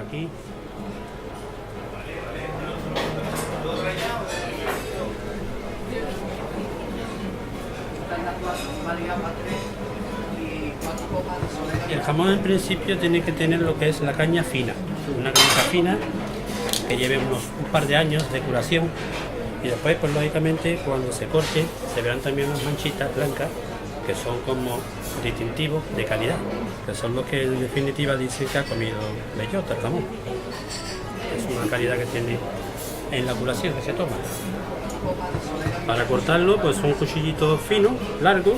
aquí. Y el jamón en principio tiene que tener lo que es la caña fina, una caña fina que lleve un par de años de curación, y después pues lógicamente cuando se corte se verán también unas manchitas blancas que son como distintivos de calidad, que son los que en definitiva dicen que ha comido bellota, el jamón. Es una calidad que tiene en la curación que se toma. Para cortarlo pues un cuchillito fino, largo.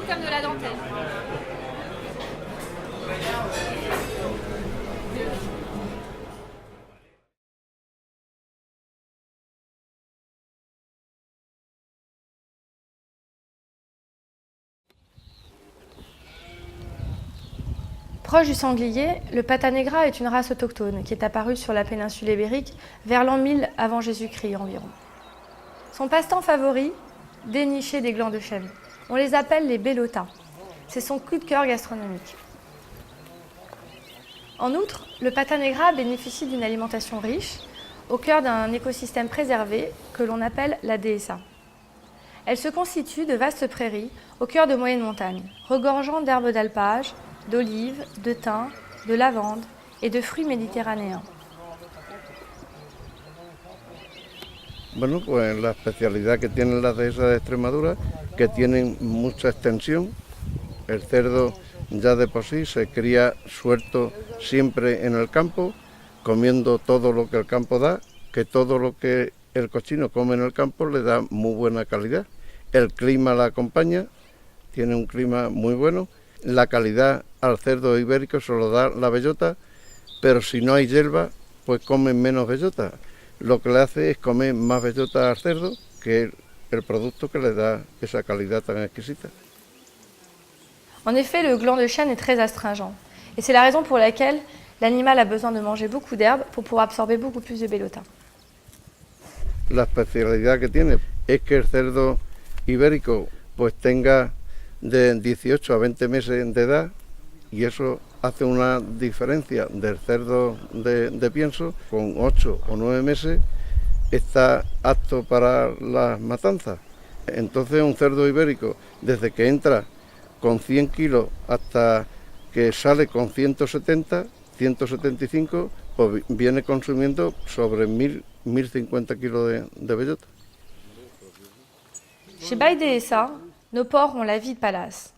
Comme de la dentelle. Proche du sanglier, le pata negra est une race autochtone qui est apparue sur la péninsule ibérique vers l'an 1000 avant Jésus-Christ environ. Son passe-temps favori, dénicher des glands de chèvre. On les appelle les bellotas. C'est son coup de cœur gastronomique. En outre, le pata negra bénéficie d'une alimentation riche, au cœur d'un écosystème préservé que l'on appelle la dehesa. Elle se constitue de vastes prairies au cœur de moyennes montagnes, regorgeant d'herbes d'alpage, d'olives, de thym, de lavande et de fruits méditerranéens. Bueno, pues la especialidad que tienen las dehesas de Extremadura, que tienen mucha extensión. El cerdo ya de por sí se cría suelto siempre en el campo, comiendo todo lo que el campo da, que todo lo que el cochino come en el campo le da muy buena calidad. El clima la acompaña, tiene un clima muy bueno. La calidad al cerdo ibérico se lo da la bellota, pero si no hay hierba, pues comen menos bellota. Lo que le hace es comer más bellota al cerdo, que es el producto que le da esa calidad tan exquisita. En effet, le gland de chêne est très astringent. Et c'est la raison pour laquelle l'animal a besoin de manger beaucoup d'herbes pour pouvoir absorber beaucoup plus de bellota. La especialidad que tiene es que el cerdo ibérico pues tenga de 18 a 20 meses de edad, y eso hace una diferencia del cerdo de pienso. Con 8 o 9 meses está apto para las matanzas. Entonces un cerdo ibérico, desde que entra con 100 kilos hasta que sale con 170, 175, pues viene consumiendo sobre 1050 kilos de bellota. Chez Baye Dehesa, nos porcs ont la vie de palace.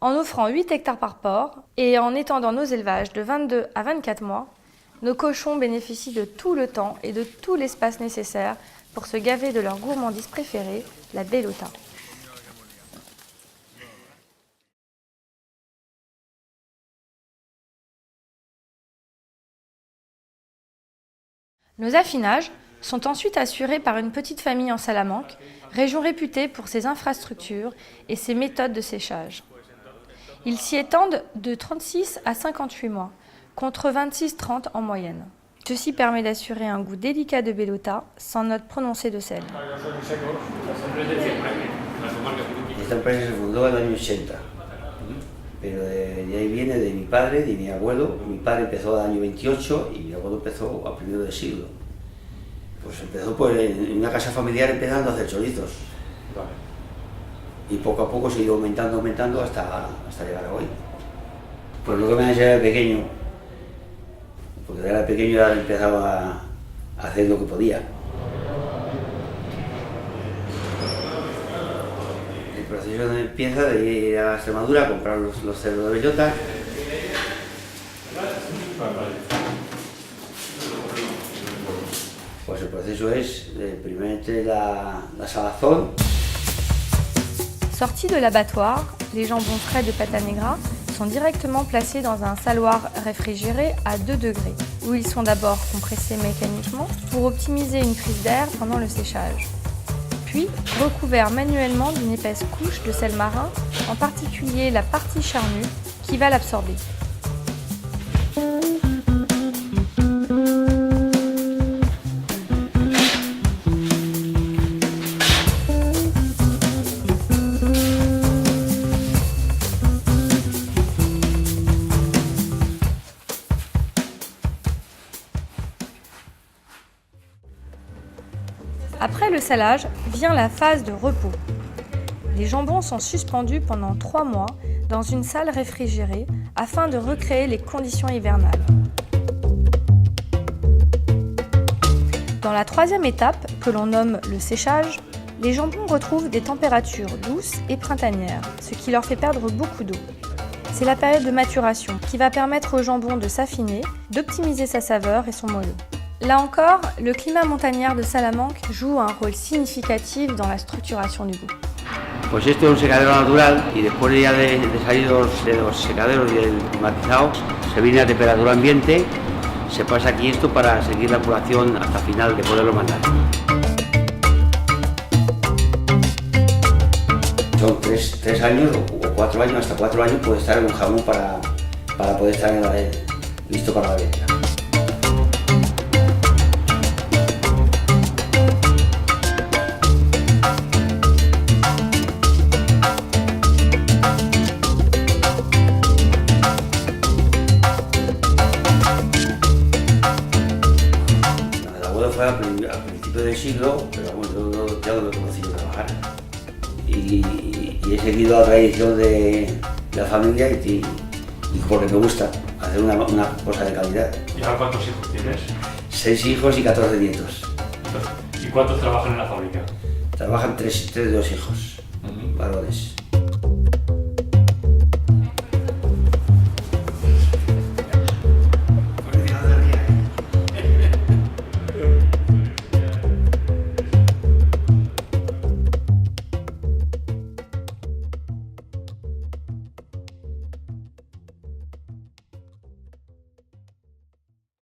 En offrant 8 hectares par porc et en étendant nos élevages de 22 à 24 mois, nos cochons bénéficient de tout le temps et de tout l'espace nécessaire pour se gaver de leur gourmandise préférée, la bellota. Nos affinages sont ensuite assurés par une petite famille en Salamanque, région réputée pour ses infrastructures et ses méthodes de séchage. Ils s'y étendent de 36 à 58 mois, contre 26-30 en moyenne. Ceci permet d'assurer un goût délicat de bellota sans note prononcée de sel. Esta empresa se fundó en el año 80, pero de ahí viene de mi padre, de mi abuelo. Mi padre empezó en el año 28 y mi abuelo empezó a primero de siglo. Pues empezó en una casa familiar empezando a hacer chorizos. Y poco a poco se ha ido aumentando hasta llegar a hoy. Pues lo que me ha enseñado de pequeño, porque de era pequeño ya empezaba a hacer lo que podía. El proceso empieza de ir a Extremadura a comprar los cerdos de bellota. Pues el proceso es primeramente la salazón. Sortis de l'abattoir, les jambons frais de pata negra sont directement placés dans un saloir réfrigéré à 2 degrés, où ils sont d'abord compressés mécaniquement pour optimiser une prise d'air pendant le séchage. Puis recouverts manuellement d'une épaisse couche de sel marin, en particulier la partie charnue, qui va l'absorber. Après le salage, vient la phase de repos. Les jambons sont suspendus pendant 3 mois dans une salle réfrigérée afin de recréer les conditions hivernales. Dans la 3e étape, que l'on nomme le séchage, les jambons retrouvent des températures douces et printanières, ce qui leur fait perdre beaucoup d'eau. C'est la période de maturation qui va permettre au jambon de s'affiner, d'optimiser sa saveur et son moelleux. Là encore, le climat montagnard de Salamanque joue un rôle significatif dans la structuration du goût. Pues esto es un secadero natural y después ya de salir de los secaderos y el climatizado, se viene a temperatura ambiente, se pasa aquí esto para seguir la curación hasta final de poderlo mandar. Son 3 años o 4 años, hasta 4 años puede estar en un jamón para poder estar listo para la venta. Fue al principio del siglo, pero bueno, yo ya lo he conocido trabajar y he seguido la tradición de la familia y porque me gusta hacer una cosa de calidad. ¿Y ahora cuántos hijos tienes? 6 hijos y 14 nietos. ¿Y cuántos trabajan en la fábrica? Trabajan 3 de 2 hijos, varones.